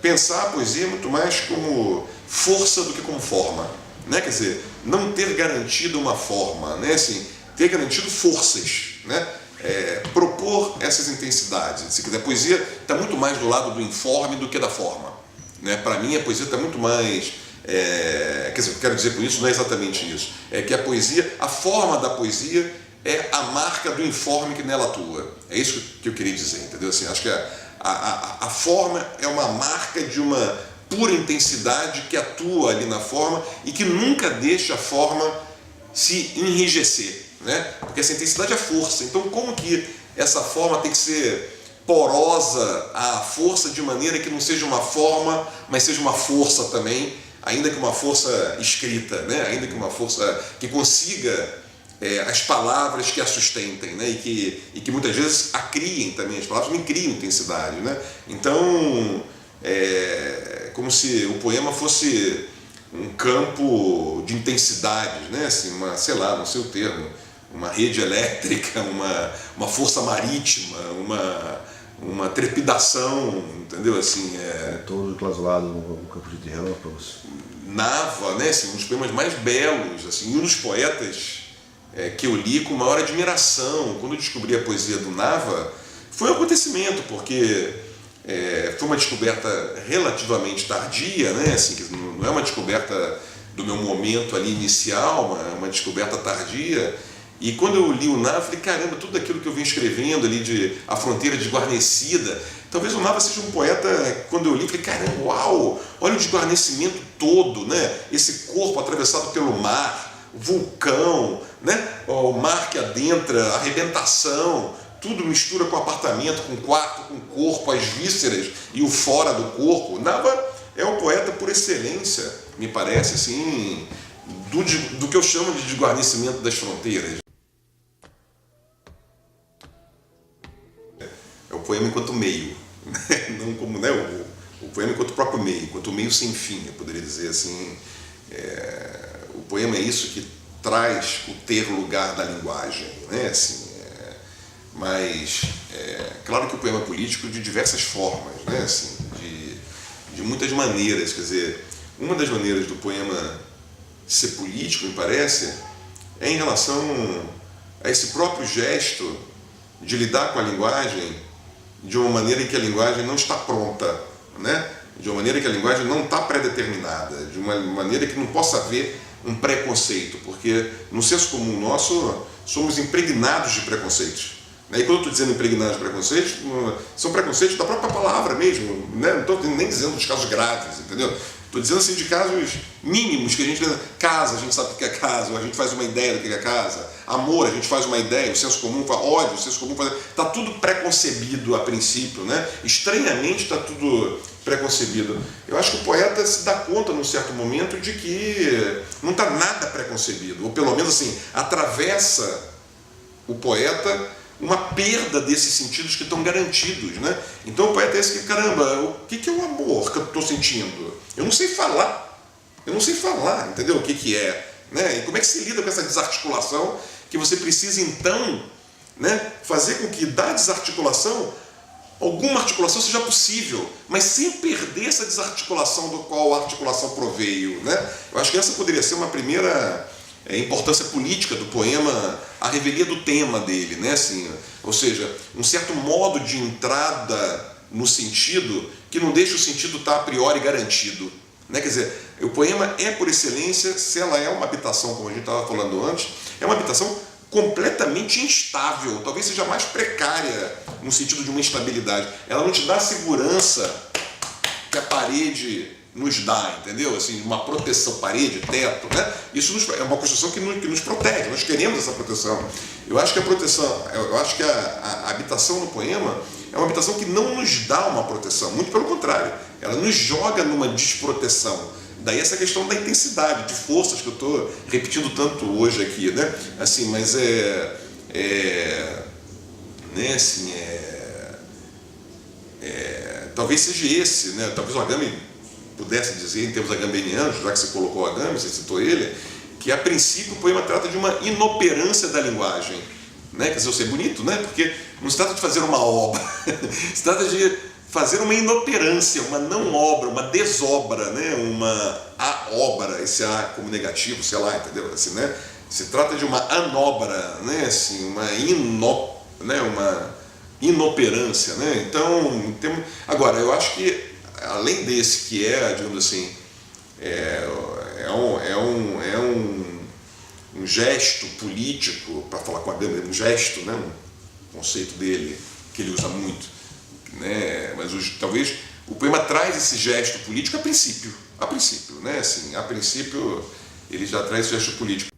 pensar a poesia muito mais como força do que como forma, né? Quer dizer, não ter garantido uma forma, né? Assim, ter garantido forças, né? Propor essas intensidades. Se quiser, a poesia está muito mais do lado do informe do que da forma, né? Para mim, a poesia está muito mais... quer dizer, o que eu quero dizer com isso não é exatamente isso. É que a poesia, a forma da poesia é a marca do informe que nela atua. É isso que eu queria dizer, entendeu? Assim, acho que a forma é uma marca de uma pura intensidade que atua ali na forma e que nunca deixa a forma se enrijecer, né? Porque essa intensidade é força. Então, como que essa forma tem que ser porosa à força de maneira que não seja uma forma, mas seja uma força também, ainda que uma força escrita, né? Ainda que uma força que consiga as palavras que a sustentem, né? E que muitas vezes a criem também, as palavras me criam intensidade, né? Então, como se o poema fosse um campo de intensidades, né? Assim, sei lá, não sei o termo, uma rede elétrica, uma força marítima, uma trepidação, entendeu? Assim, todo enclausurado no campo de relâmpagos. Nava, né? Assim, um dos poemas mais belos, assim, um dos poetas que eu li com maior admiração. Quando eu descobri a poesia do Nava, foi um acontecimento, porque foi uma descoberta relativamente tardia, né? Assim, que não é uma descoberta do meu momento ali inicial, uma descoberta tardia. E quando eu li o Nava, eu falei, caramba, tudo aquilo que eu venho escrevendo ali de A Fronteira Desguarnecida, talvez o Nava seja um poeta, quando eu li, eu falei, caramba, uau, olha o desguarnecimento todo, né? Esse corpo atravessado pelo mar, vulcão, né? O mar que adentra, a arrebentação, tudo mistura com apartamento, com quarto, com corpo, as vísceras e o fora do corpo. O Nava é o poeta por excelência, me parece, assim, do que eu chamo de desguarnecimento das fronteiras. É o poema enquanto meio, não como, né, o poema enquanto próprio meio, enquanto meio sem fim, eu poderia dizer assim. O poema é isso que traz o ter lugar da linguagem, né? Assim, mas claro que o poema é político de diversas formas, né? Assim, de muitas maneiras. Quer dizer, uma das maneiras do poema ser político, me parece, é em relação a esse próprio gesto de lidar com a linguagem de uma maneira em que a linguagem não está pronta, né? De uma maneira que a linguagem não está pré-determinada, de uma maneira que não possa haver um preconceito, porque no senso comum nosso somos impregnados de preconceitos. E quando eu estou dizendo impregnados de preconceitos, são preconceitos da própria palavra mesmo, né? Não estou nem dizendo dos casos graves, entendeu? Estou dizendo assim de casos mínimos que a gente... Casa, a gente sabe o que é casa, a gente faz uma ideia do que é casa. Amor, a gente faz uma ideia, o senso comum faz ódio, o senso comum faz... Está tudo preconcebido a princípio, né? Estranhamente está tudo preconcebido. Eu acho que o poeta se dá conta, num certo momento, de que não está nada preconcebido. Ou pelo menos assim, atravessa o poeta uma perda desses sentidos que estão garantidos, né? Então o poeta é esse que, caramba, o que é o amor que eu estou sentindo? Eu não sei falar, entendeu? O que é, né? E como é que se lida com essa desarticulação que você precisa então, né, fazer com que da desarticulação alguma articulação seja possível, mas sem perder essa desarticulação do qual a articulação proveio, né? Eu acho que essa poderia ser uma primeira importância política do poema, a revelia do tema dele, né? Assim, ou seja, um certo modo de entrada no sentido que não deixa o sentido estar a priori garantido, né? Quer dizer, o poema é por excelência, se ela é uma habitação, como a gente estava falando antes, é uma habitação completamente instável, talvez seja mais precária no sentido de uma instabilidade. Ela não te dá a segurança que a parede nos dá, entendeu? Assim, uma proteção, parede, teto, né? Isso é uma construção que nos protege, nós queremos essa proteção. Eu acho que a habitação no poema é uma habitação que não nos dá uma proteção, muito pelo contrário, ela nos joga numa desproteção. Daí essa questão da intensidade, de forças que eu estou repetindo tanto hoje aqui, né? Assim, mas né? Assim, talvez seja esse, né? Talvez o Agamben pudesse dizer, em termos agambenianos, já que você colocou o Agamben, você citou ele, que a princípio o poema trata de uma inoperância da linguagem, né? Quer dizer, isso é bonito, né? Porque não se trata de fazer uma obra, se trata de fazer uma inoperância, uma não obra, uma desobra, né? Uma a-obra, esse A como negativo, sei lá, entendeu? Assim, né? Se trata de uma anobra, né? Assim, uma inoperância, né? Então, agora, eu acho que além desse que é, digamos assim, um gesto político, para falar com a Bíblia, um gesto, né? Um conceito dele que ele usa muito, né? Mas talvez o poema traz esse gesto político a princípio, né? Assim, a princípio ele já traz esse gesto político.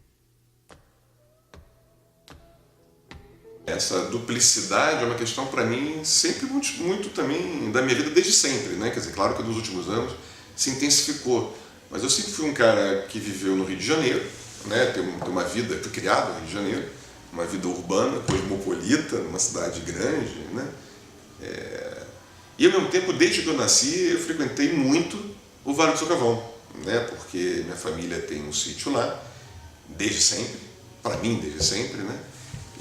Essa duplicidade é uma questão para mim sempre muito também da minha vida desde sempre, né? Quer dizer, claro que nos últimos anos se intensificou, mas eu sempre fui um cara que viveu no Rio de Janeiro, né? Tem uma vida, fui criado no Rio de Janeiro, uma vida urbana, cosmopolita, numa cidade grande, né? E ao mesmo tempo, desde que eu nasci, eu frequentei muito o Vale do Socavão, né? Porque minha família tem um sítio lá, desde sempre, para mim desde sempre, né?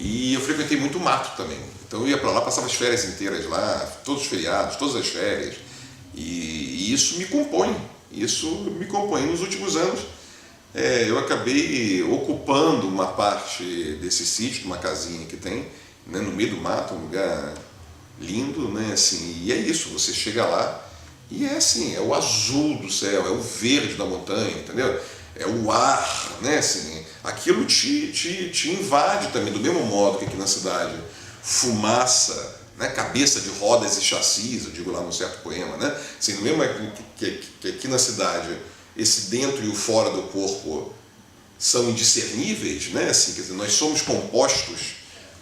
E eu frequentei muito o mato também. Então eu ia para lá, passava as férias inteiras lá, todos os feriados, todas as férias. E isso me compõe. Nos últimos anos, eu acabei ocupando uma parte desse sítio, uma casinha que tem, né, no meio do mato, um lugar lindo, né? Assim, e é isso, você chega lá e é assim, é o azul do céu, é o verde da montanha, entendeu? É o ar, né? Assim, aquilo te invade também, do mesmo modo que aqui na cidade, fumaça, né? Cabeça de rodas e chassis, eu digo lá num certo poema, né? Assim, no mesmo que aqui na cidade, esse dentro e o fora do corpo são indiscerníveis, né? Assim, quer dizer, nós somos compostos,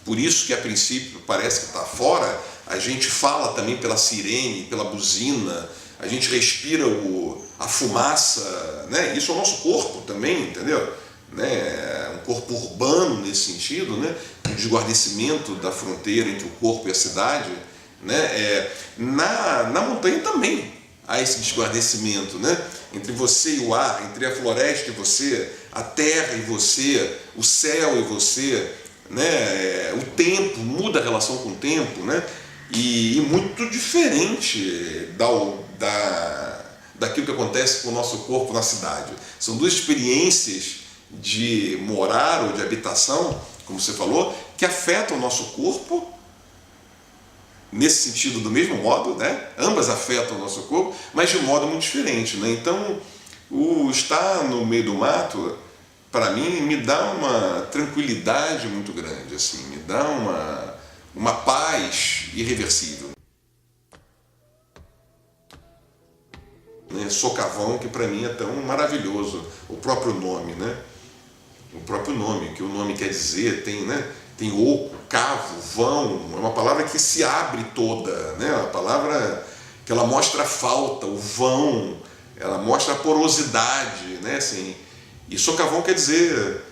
por isso que a princípio parece que está fora, a gente fala também pela sirene, pela buzina, a gente respira a fumaça, né? Isso é o nosso corpo também, entendeu? Né? Um corpo urbano nesse sentido, né? Um desguarnecimento da fronteira entre o corpo e a cidade, né? Na montanha também há esse desguarnecimento, né? Entre você e o ar, entre a floresta e você, a terra e você, o céu e você, né? O tempo, muda a relação com o tempo, né? E muito diferente daquilo que acontece com o nosso corpo na cidade. São duas experiências de morar ou de habitação, como você falou, que afetam o nosso corpo, nesse sentido do mesmo modo, né? Ambas afetam o nosso corpo, mas de um modo muito diferente, né? Então, o estar no meio do mato, para mim, me dá uma tranquilidade muito grande, assim, me dá uma paz irreversível. Socavão, que para mim é tão maravilhoso, o próprio nome, né? O próprio nome, que o nome quer dizer, tem, né? Tem oco, cavo, vão, é uma palavra que se abre toda, né? Uma palavra que ela mostra a falta, o vão, ela mostra a porosidade, né? Assim, e socavão quer dizer,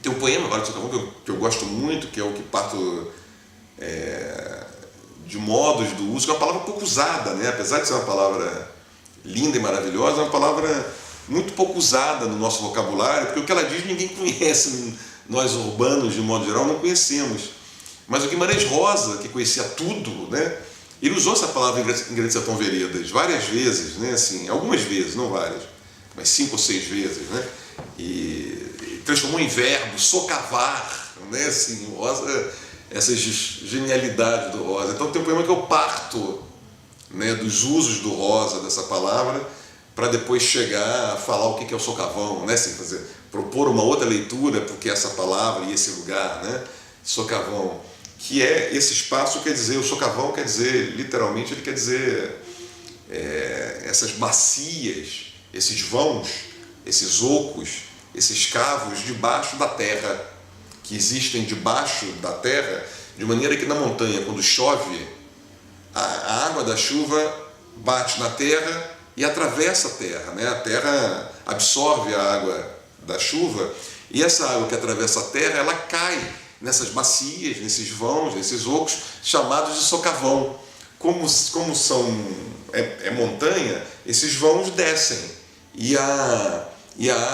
tem um poema agora de socavão que eu gosto muito, que é o que parto de modos do uso, que é uma palavra pouco usada, né? Apesar de ser uma palavra linda e maravilhosa, é uma palavra muito pouco usada no nosso vocabulário, porque o que ela diz ninguém conhece, nós urbanos de modo geral não conhecemos. Mas o Guimarães Rosa, que conhecia tudo, né? Ele usou essa palavra em Grande Sertão Veredas várias vezes, né? Assim, algumas vezes, não várias, mas 5 ou 6 vezes, né? E transformou em verbo, socavar, né? Assim, o Rosa, essa genialidade do Rosa. Então tem um poema que eu parto, né, dos usos do Rosa, dessa palavra, para depois chegar a falar o que é o socavão, né? Assim, propor uma outra leitura porque essa palavra e esse lugar, né? Socavão, que é esse espaço, quer dizer, o socavão quer dizer, literalmente, ele quer dizer essas bacias, esses vãos, esses ocos, esses cavos debaixo da terra, que existem debaixo da terra, de maneira que na montanha, quando chove, a água da chuva bate na terra e atravessa a terra, né? A terra absorve a água da chuva e essa água que atravessa a terra, ela cai nessas bacias, nesses vãos, nesses ocos, chamados de socavão. Como é montanha, esses vãos descem e a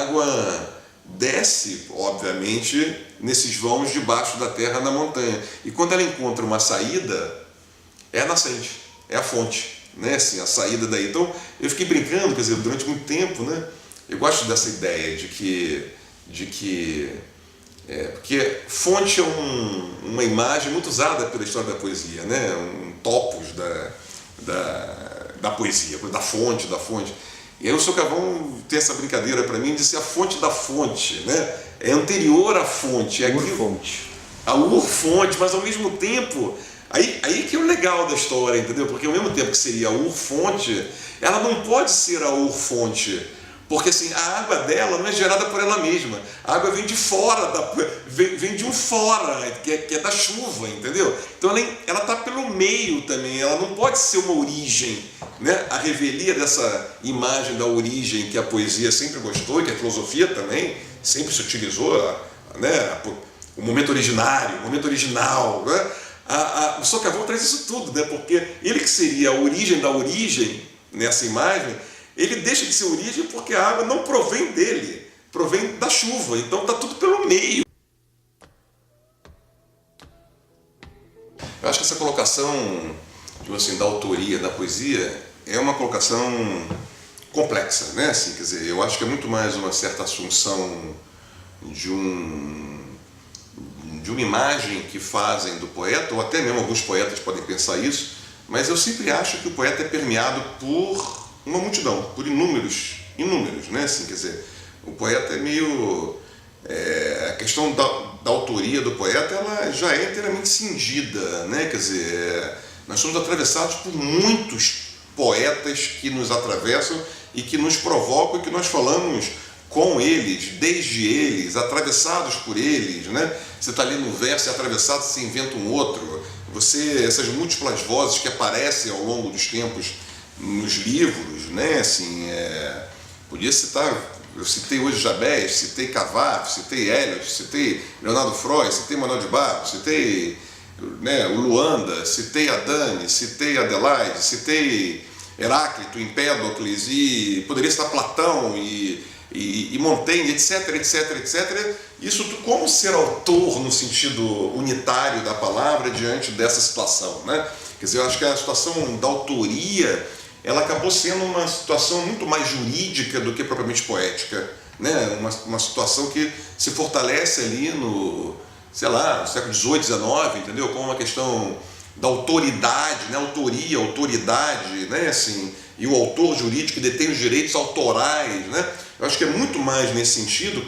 água desce, obviamente, nesses vãos debaixo da terra na montanha. E quando ela encontra uma saída, é a nascente. é a fonte, né? Assim, a saída daí. Então, eu fiquei brincando, quer dizer, durante muito tempo, né? Eu gosto dessa ideia de que porque fonte é uma imagem muito usada pela história da poesia, né? Um topos da poesia, da fonte. E aí o Sr. Cavão tem essa brincadeira para mim de ser a fonte da fonte, né? É anterior à fonte. É Urfonte. A urfonte, mas ao mesmo tempo, aí que é o legal da história, entendeu? Porque ao mesmo tempo que seria a urfonte, ela não pode ser a urfonte, porque assim, a água dela não é gerada por ela mesma. A água vem de fora, vem de um fora, que é da chuva, entendeu? Então ela está pelo meio também, ela não pode ser uma origem, né? A revelia dessa imagem da origem que a poesia sempre gostou e que a filosofia também sempre se utilizou, né? O momento originário, o momento original, né? O Sr. Cavão traz isso tudo, né? Porque ele que seria a origem da origem nessa imagem, ele deixa de ser origem porque a água não provém dele, provém da chuva, então está tudo pelo meio. Eu acho que essa colocação assim, da autoria da poesia é uma colocação complexa, né? Assim, quer dizer, eu acho que é muito mais uma certa assunção de uma imagem que fazem do poeta, ou até mesmo alguns poetas podem pensar isso, mas eu sempre acho que o poeta é permeado por uma multidão, por inúmeros, né? Assim, quer dizer, o poeta é meio... a questão da autoria do poeta, ela já é inteiramente cindida, né? Quer dizer, nós somos atravessados por muitos poetas que nos atravessam e que nos provocam e que nós falamos com eles, desde eles, atravessados por eles, né? Você está ali no verso, é atravessado, você inventa um outro. Essas múltiplas vozes que aparecem ao longo dos tempos nos livros, né? Assim, podia citar, eu citei hoje Jabés, citei Cavaco, citei Eliot, citei Leonardo Freud, citei Manuel de Barros, citei, né, o Luanda, citei Adane, citei Adelaide, citei Heráclito, Empédocles, e poderia citar Platão e Montaigne, etc. Isso como ser autor no sentido unitário da palavra diante dessa situação, né? Quer dizer, eu acho que a situação da autoria, ela acabou sendo uma situação muito mais jurídica do que propriamente poética, né? Uma situação que se fortalece ali no século XVIII, XIX, entendeu? Como uma questão da autoridade, né? Autoridade, né? Assim, e o autor jurídico detém os direitos autorais, né? Eu acho que é muito mais nesse sentido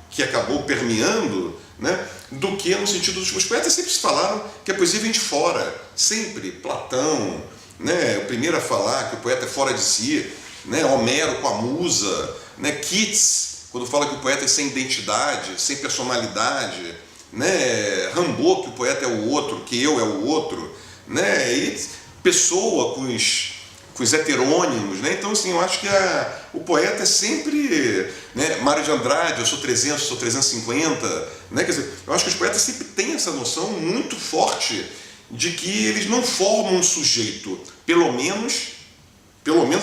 que acabou permeando, né? Do que no sentido dos poetas sempre se falaram que a poesia vem de fora, sempre. Platão, né? O primeiro a falar que o poeta é fora de si, né? Homero com a musa, né? Keats, quando fala que o poeta é sem identidade, sem personalidade, né? Rimbaud, que o poeta é o outro, que eu é o outro, né? E Pessoa com os heterônimos, né? Então, assim, eu acho que o poeta é sempre, né? Mário de Andrade, eu sou 300, sou 350, né? Quer dizer, eu acho que os poetas sempre têm essa noção muito forte de que eles não formam um sujeito, pelo menos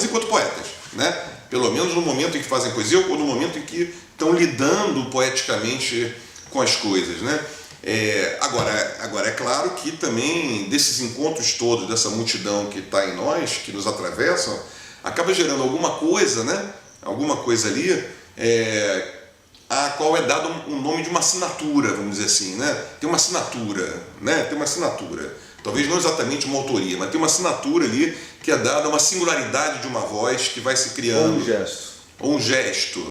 enquanto poetas, né? Pelo menos no momento em que fazem poesia ou no momento em que estão lidando poeticamente com as coisas, né? Agora é claro que também desses encontros todos, dessa multidão que está em nós, que nos atravessam, acaba gerando alguma coisa, né? Alguma coisa ali, a qual é dado um nome de uma assinatura, vamos dizer assim, né? Tem uma assinatura, né? Tem uma assinatura. Talvez não exatamente uma autoria, mas tem uma assinatura ali que é dada, uma singularidade de uma voz que vai se criando. Ou um gesto. Ou um gesto.